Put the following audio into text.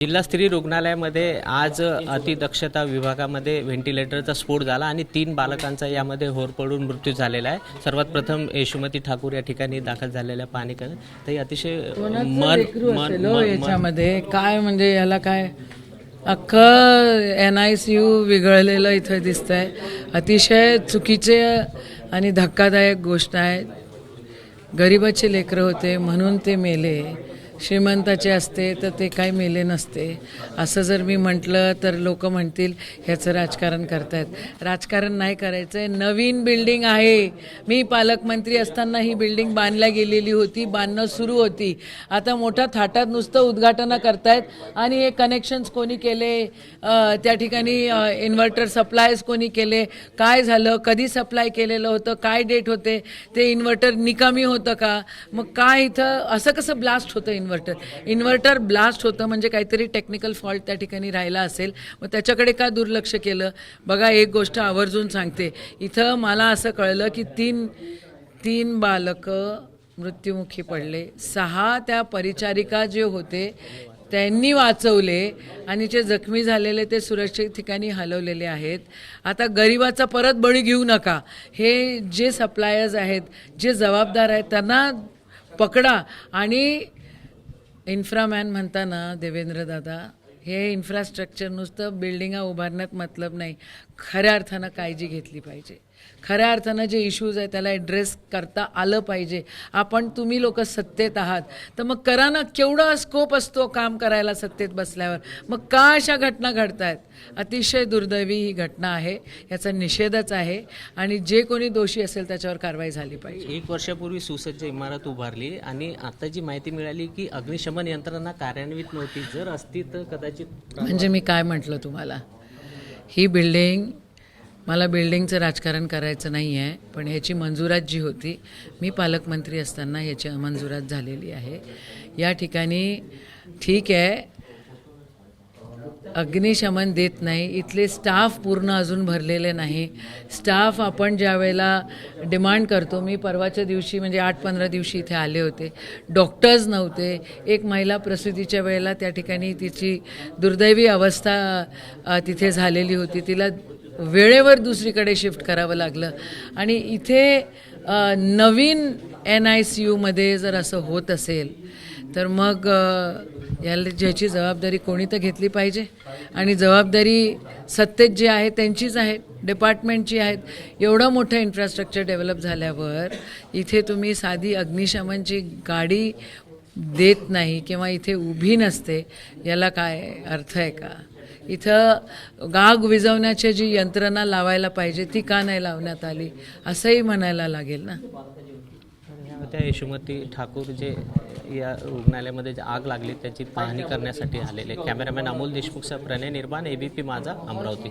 जिल्हा स्त्री रुग्णालयामध्ये आज अतिदक्षता विभागामध्ये व्हेंटिलेटरचा स्फोट झाला आणि 3 बालकांचा यामध्ये होरपळून मृत्यू झालेला आहे। सर्वात प्रथम यशोमती ठाकूर या ठिकाणी दाखल झालेल्या पाणीकर ते अतिशय याच्यामध्ये काय म्हणजे याला काय अख्खं NICU विगळलेलं इथं दिसतंय। अतिशय चुकीचे आणि धक्कादायक गोष्ट आहे। गरिबाचे लेकरं होते म्हणून ते मेले, श्रीमंताचे असते तर ते काही मेले नसते असं जर मी म्हटलं तर लोक म्हणतील ह्याचं राजकारण करतायत। राजकारण नाही करायचं आहे। नवीन बिल्डिंग आहे। मी पालकमंत्री असताना ही बिल्डिंग बांधल्या गेलेली होती, बांधणं सुरू होती। आता मोठ्या थाटात नुसतं उद्घाटनं करतायत आणि हे कनेक्शन्स कोणी केले, त्या ठिकाणी इन्व्हर्टर सप्लायज कोणी केले, काय झालं, कधी सप्लाय केलेलं होतं, काय डेट होते, ते इन्व्हर्टर निकामी होतं का, मग काय इथं असं कसं ब्लास्ट होतं। इन्व्हर्टर ब्लास्ट होतं म्हणजे काहीतरी टेक्निकल फॉल्ट त्या ठिकाणी राहिला असेल, मग त्याच्याकडे का दुर्लक्ष केलं। बघा एक गोष्ट आवर्जून सांगते, इथं मला असं कळलं की तीन बालकं मृत्युमुखी पडले, 6 त्या परिचारिका जे होते त्यांनी वाचवले आणि जे जखमी झालेले ते सुरक्षित ठिकाणी हलवलेले आहेत। आता गरिबाचा परत बळी घेऊ नका। हे जे सप्लायर्स आहेत, जे जबाबदार आहेत त्यांना पकडा आणि इन्फ्रामॅन म्हणताना देवेंद्र दादा, हे इन्फ्रास्ट्रक्चर नुसतं बिल्डिंगा उभारण्यात मतलब नाही, खऱ्या अर्थानं काळजी घेतली पाहिजे। खऱ्या अर्थानं जे इश्यूज आहे त्याला ॲड्रेस करता आलं पाहिजे। तुम्ही लोक सत्तेत आहात तर मग करा ना, केवढा स्कोप असतो काम करायला सत्तेत बसल्यावर, मग का अशा घटना घडत आहेत। अतिशय दुर्दैवी ही घटना आहे, याचा निषेधच आहे आणि जे कोणी दोषी असेल त्याच्यावर कारवाई झाली पाहिजे। 1 वर्षापूर्वी सुसज्ज इमारत उभारली आणि आता जी माहिती मिळाली की अग्निशमन यंत्रणा कार्यान्वित नव्हती, जर असती तर कदाचित म्हणजे मी काय म्हटलं तुम्हाला, ही बिल्डिंग, मला बिल्डिंगचं राजकारण करायचं नाही आहे, पण ह्याची मंजुरात जी होती, मी पालकमंत्री असताना ह्याची मंजुरात झालेली आहे। या ठिकाणी ठीक आहे अग्निशमन देत नाही, इथले स्टाफ पूर्ण अजून भरलेले नाही। स्टाफ आपण ज्या वेळेला डिमांड करतो, मी परवाच्या दिवशी म्हणजे 8-15 दिवशी इथे आले होते, डॉक्टर्स नव्हते। एक महिला प्रसूतीच्या वेळेला त्या ठिकाणी तिची दुर्दैवी अवस्था तिथे झालेली होती, तिला वेळेवर दुसरीकडे शिफ्ट करावं लागलं आणि इथे नवीन NICUमध्ये जर असं होत असेल तर मग याला ज्याची जबाबदारी कोणी तर घेतली पाहिजे आणि जबाबदारी सत्तेत जे आहे त्यांचीच आहे, डिपार्टमेंटची आहेत। एवढं मोठं इन्फ्रास्ट्रक्चर डेव्हलप झाल्यावर इथे तुम्ही साधी अग्निशमनची गाडी देत नाही किंवा इथे उभी नसते, याला काय अर्थ आहे का। इथं आग विझवण्याची जी यंत्रणा लावायला पाहिजे ती का नाही लावण्यात आली असंही म्हणायला लागेल ना। त्या यशोमती ठाकूर जे या रुग्णालयामध्ये जे आग लागली त्याची पाहणी करण्यासाठी आलेले कॅमेरामॅन अमोल देशमुखसह प्रणय निर्माण, ABP माझा, अमरावती।